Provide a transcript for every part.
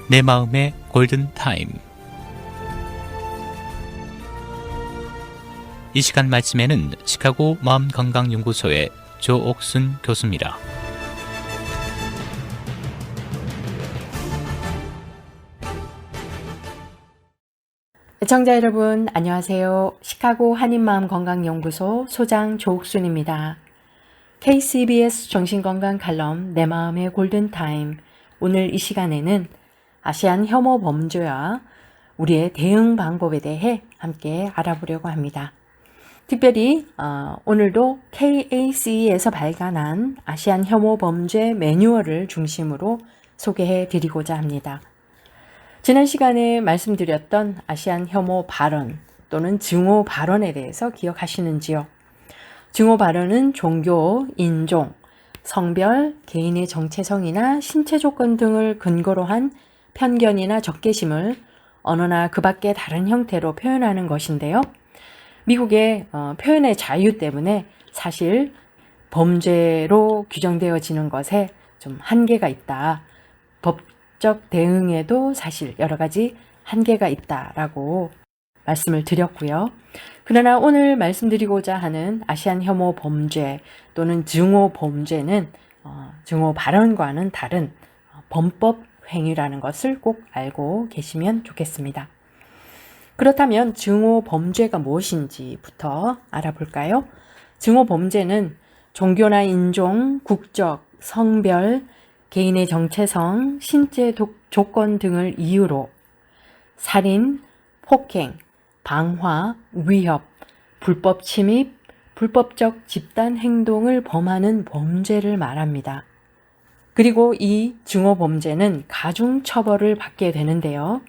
내 마음의 골든타임. 이 시간 말씀에는 시카고 마음건강연구소의 조옥순 교수입니다. 애청자 여러분 안녕하세요. 시카고 한인마음건강연구소 소장 조옥순입니다. KCBS 정신건강 칼럼 내 마음의 골든타임. 오늘 이 시간에는 아시안 혐오 범죄와 우리의 대응 방법에 대해 함께 알아보려고 합니다. 특별히 오늘도 KACE에서 발간한 아시안 혐오 범죄 매뉴얼을 중심으로 소개해 드리고자 합니다. 지난 시간에 말씀드렸던 아시안 혐오 발언 또는 증오 발언에 대해서 기억하시는지요? 증오 발언은 종교, 인종, 성별, 개인의 정체성이나 신체 조건 등을 근거로 한 편견이나 적개심을 언어나 그 밖의 다른 형태로 표현하는 것인데요. 미국의 표현의 자유 때문에 사실 범죄로 규정되어지는 것에 좀 한계가 있다. 법적 대응에도 사실 여러 가지 한계가 있다라고 말씀을 드렸고요. 그러나 오늘 말씀드리고자 하는 아시안 혐오 범죄 또는 증오 범죄는 증오 발언과는 다른 범법 행위라는 것을 꼭 알고 계시면 좋겠습니다. 그렇다면 증오 범죄가 무엇인지부터 알아볼까요? 증오 범죄는 종교나 인종, 국적, 성별, 개인의 정체성, 신체 조건 등을 이유로 살인, 폭행, 방화, 위협, 불법 침입, 불법적 집단 행동을 범하는 범죄를 말합니다. 그리고 이 증오 범죄는 가중 처벌을 받게 되는데요.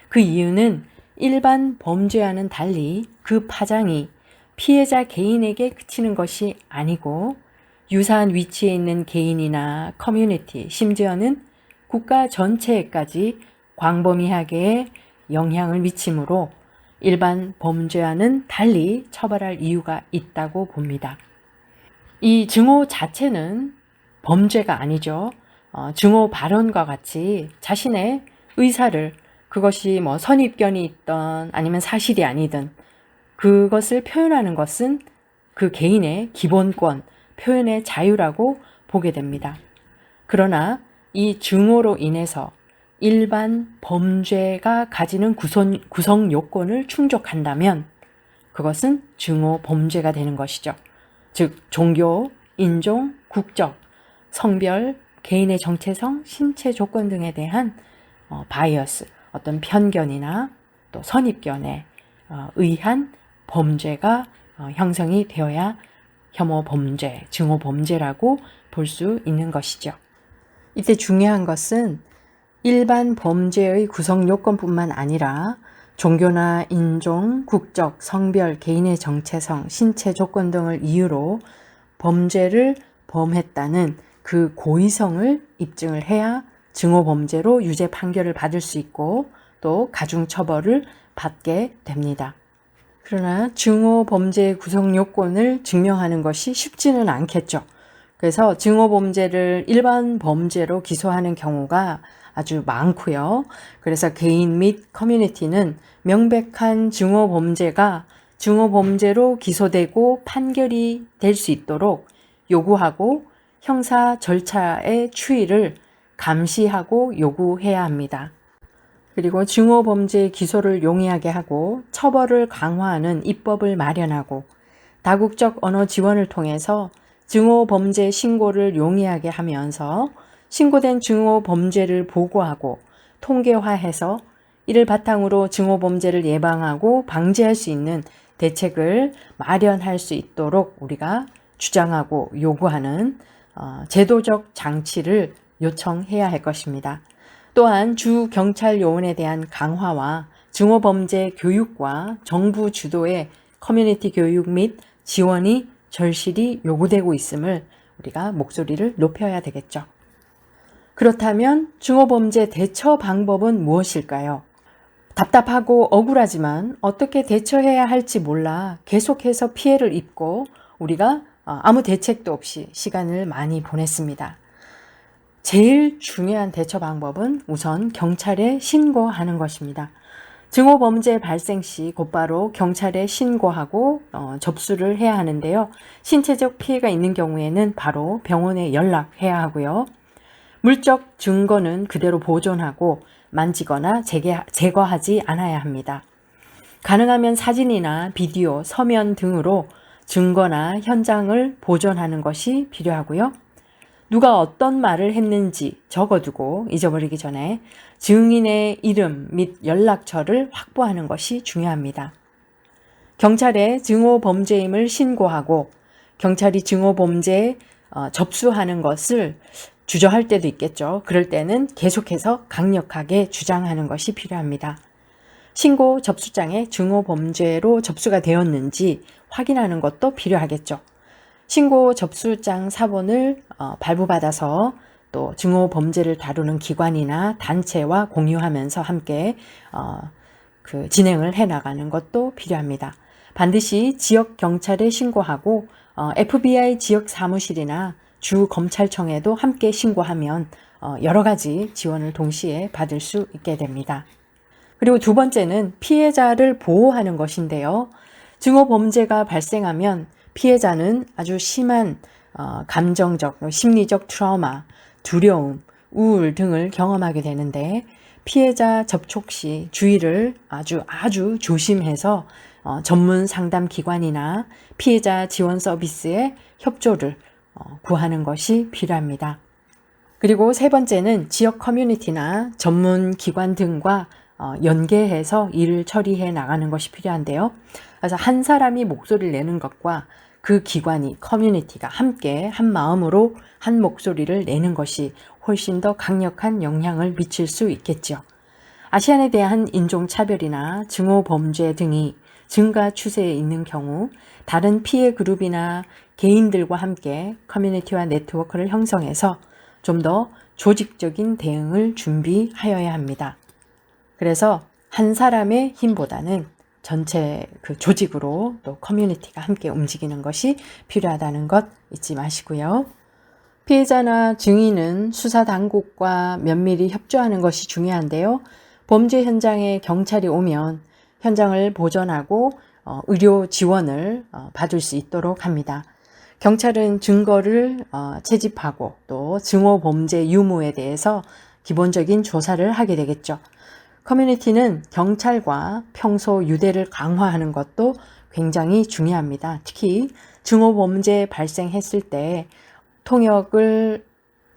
그 이유는 일반 범죄와는 달리 그 파장이 피해자 개인에게 그치는 것이 아니고 유사한 위치에 있는 개인이나 커뮤니티, 심지어는 국가 전체에까지 광범위하게 영향을 미치므로 일반 범죄와는 달리 처벌할 이유가 있다고 봅니다. 이 증오 자체는 범죄가 아니죠. 증오 발언과 같이 자신의 의사를 그것이 선입견이 있던 아니면 사실이 아니든 그것을 표현하는 것은 그 개인의 기본권, 표현의 자유라고 보게 됩니다. 그러나 이 증오로 인해서 일반 범죄가 가지는 구성 요건을 충족한다면 그것은 증오 범죄가 되는 것이죠. 즉 종교, 인종, 국적, 성별, 개인의 정체성, 신체 조건 등에 대한 바이어스, 어떤 편견이나 또 선입견에 의한 범죄가 형성이 되어야 혐오 범죄, 증오 범죄라고 볼 수 있는 것이죠. 이때 중요한 것은 일반 범죄의 구성 요건뿐만 아니라 종교나 인종, 국적, 성별, 개인의 정체성, 신체 조건 등을 이유로 범죄를 범했다는 그 고의성을 입증을 해야 증오 범죄로 유죄 판결을 받을 수 있고 또 가중 처벌을 받게 됩니다. 그러나 증오 범죄의 구성 요건을 증명하는 것이 쉽지는 않겠죠. 그래서 증오 범죄를 일반 범죄로 기소하는 경우가 아주 많고요. 그래서 개인 및 커뮤니티는 명백한 증오 범죄가 증오 범죄로 기소되고 판결이 될 수 있도록 요구하고 형사 절차의 추이를 감시하고 요구해야 합니다. 그리고 증오 범죄 기소를 용이하게 하고 처벌을 강화하는 입법을 마련하고 다국적 언어 지원을 통해서 증오 범죄 신고를 용이하게 하면서 신고된 증오 범죄를 보고하고 통계화해서 이를 바탕으로 증오 범죄를 예방하고 방지할 수 있는 대책을 마련할 수 있도록 우리가 주장하고 요구하는 제도적 장치를 요청해야 할 것입니다. 또한 주 경찰 요원에 대한 강화와 증오 범죄 교육과 정부 주도의 커뮤니티 교육 및 지원이 절실히 요구되고 있음을 우리가 목소리를 높여야 되겠죠. 그렇다면 증오 범죄 대처 방법은 무엇일까요? 답답하고 억울하지만 어떻게 대처해야 할지 몰라 계속해서 피해를 입고 우리가 아무 대책도 없이 시간을 많이 보냈습니다. 제일 중요한 대처 방법은 우선 경찰에 신고하는 것입니다. 증오범죄 발생 시 곧바로 경찰에 신고하고 접수를 해야 하는데요. 신체적 피해가 있는 경우에는 바로 병원에 연락해야 하고요. 물적 증거는 그대로 보존하고 만지거나 제거하지 않아야 합니다. 가능하면 사진이나 비디오, 서면 등으로 증거나 현장을 보존하는 것이 필요하고요. 누가 어떤 말을 했는지 적어두고 잊어버리기 전에 증인의 이름 및 연락처를 확보하는 것이 중요합니다. 경찰에 증오범죄임을 신고하고 경찰이 증오범죄에 접수하는 것을 주저할 때도 있겠죠. 그럴 때는 계속해서 강력하게 주장하는 것이 필요합니다. 신고 접수장에 증오범죄로 접수가 되었는지 확인하는 것도 필요하겠죠. 신고 접수장 사본을 발부받아서 또 증오범죄를 다루는 기관이나 단체와 공유하면서 함께 진행을 해나가는 것도 필요합니다. 반드시 지역 경찰에 신고하고 FBI 지역 사무실이나 주 검찰청에도 함께 신고하면 여러 가지 지원을 동시에 받을 수 있게 됩니다. 그리고 두 번째는 피해자를 보호하는 것인데요. 증오범죄가 발생하면 피해자는 아주 심한 감정적, 심리적 트라우마, 두려움, 우울 등을 경험하게 되는데 피해자 접촉 시 주의를 아주 조심해서 전문 상담 기관이나 피해자 지원 서비스의 협조를 구하는 것이 필요합니다. 그리고 세 번째는 지역 커뮤니티나 전문 기관 등과 연계해서 일을 처리해 나가는 것이 필요한데요. 그래서 한 사람이 목소리를 내는 것과 그 기관이, 커뮤니티가 함께 한 마음으로 한 목소리를 내는 것이 훨씬 더 강력한 영향을 미칠 수 있겠죠. 아시안에 대한 인종차별이나 증오범죄 등이 증가 추세에 있는 경우 다른 피해 그룹이나 개인들과 함께 커뮤니티와 네트워크를 형성해서 좀 더 조직적인 대응을 준비하여야 합니다. 그래서 한 사람의 힘보다는 전체 그 조직으로 또 커뮤니티가 함께 움직이는 것이 필요하다는 것 잊지 마시고요. 피해자나 증인은 수사 당국과 면밀히 협조하는 것이 중요한데요. 범죄 현장에 경찰이 오면 현장을 보존하고 의료 지원을 받을 수 있도록 합니다. 경찰은 증거를 채집하고 또 증오범죄 유무에 대해서 기본적인 조사를 하게 되겠죠. 커뮤니티는 경찰과 평소 유대를 강화하는 것도 굉장히 중요합니다. 특히 증오범죄 발생했을 때 통역을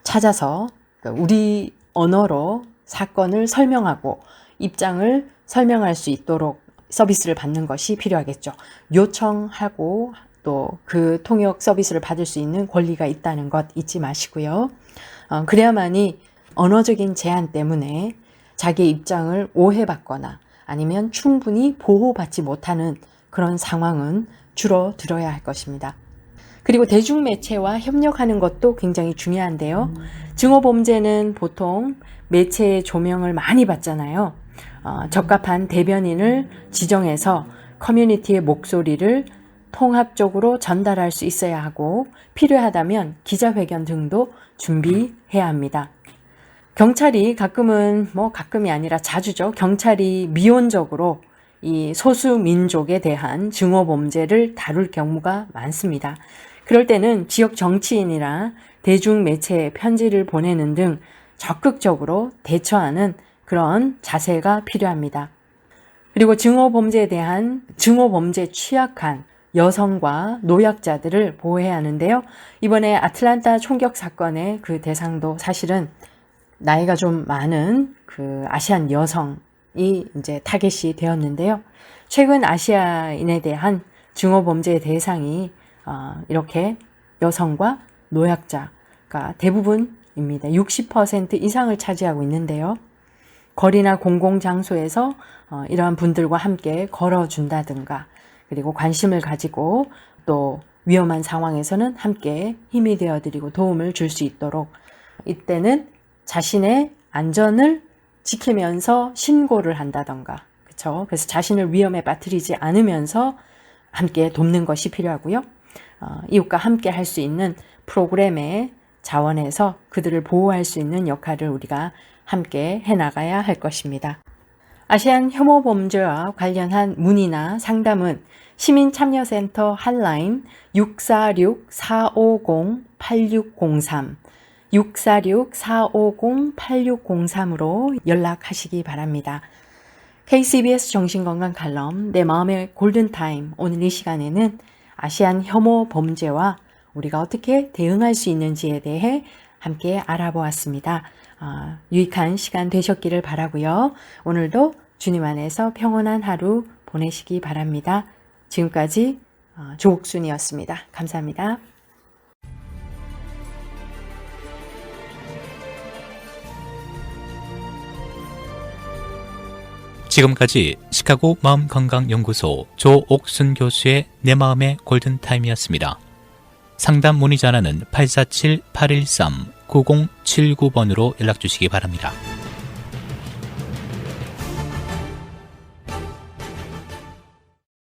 찾아서 우리 언어로 사건을 설명하고 입장을 설명할 수 있도록 서비스를 받는 것이 필요하겠죠. 요청하고 또 그 통역 서비스를 받을 수 있는 권리가 있다는 것 잊지 마시고요. 그래야만이 언어적인 제한 때문에 자기의 입장을 오해받거나 아니면 충분히 보호받지 못하는 그런 상황은 줄어들어야 할 것입니다. 그리고 대중매체와 협력하는 것도 굉장히 중요한데요. 증오범죄는 보통 매체의 조명을 많이 받잖아요. 적합한 대변인을 지정해서 커뮤니티의 목소리를 통합적으로 전달할 수 있어야 하고 필요하다면 기자회견 등도 준비해야 합니다. 경찰이 가끔이 아니라 자주죠. 경찰이 미온적으로 이 소수 민족에 대한 증오범죄를 다룰 경우가 많습니다. 그럴 때는 지역 정치인이나 대중매체에 편지를 보내는 등 적극적으로 대처하는 그런 자세가 필요합니다. 그리고 증오범죄에 대한 증오범죄에 취약한 여성과 노약자들을 보호해야 하는데요. 이번에 아틀란타 총격 사건의 그 대상도 사실은 나이가 좀 많은 그 아시안 여성이 이제 타겟이 되었는데요. 최근 아시아인에 대한 증오범죄의 대상이 이렇게 여성과 노약자가 대부분입니다. 60% 이상을 차지하고 있는데요. 거리나 공공장소에서 이러한 분들과 함께 걸어준다든가 그리고 관심을 가지고 또 위험한 상황에서는 함께 힘이 되어드리고 도움을 줄 수 있도록 이때는 자신의 안전을 지키면서 신고를 한다던가 그렇죠? 그래서 자신을 위험에 빠뜨리지 않으면서 함께 돕는 것이 필요하고요. 이웃과 함께 할 수 있는 프로그램에 자원해서 그들을 보호할 수 있는 역할을 우리가 함께 해나가야 할 것입니다. 아시안 혐오 범죄와 관련한 문의나 상담은 시민참여센터 핫라인 646-450-8603 646-450-8603으로 연락하시기 바랍니다. KCBS 정신건강 칼럼 내 마음의 골든타임, 오늘 이 시간에는 아시안 혐오 범죄와 우리가 어떻게 대응할 수 있는지에 대해 함께 알아보았습니다. 유익한 시간 되셨기를 바라고요. 오늘도 주님 안에서 평온한 하루 보내시기 바랍니다. 지금까지 조옥순이었습니다. 감사합니다. 지금까지 시카고 마음건강연구소 조옥순 교수의 내 마음의 골든타임이었습니다. 상담 문의 전화는 847-813-9079번으로 연락주시기 바랍니다.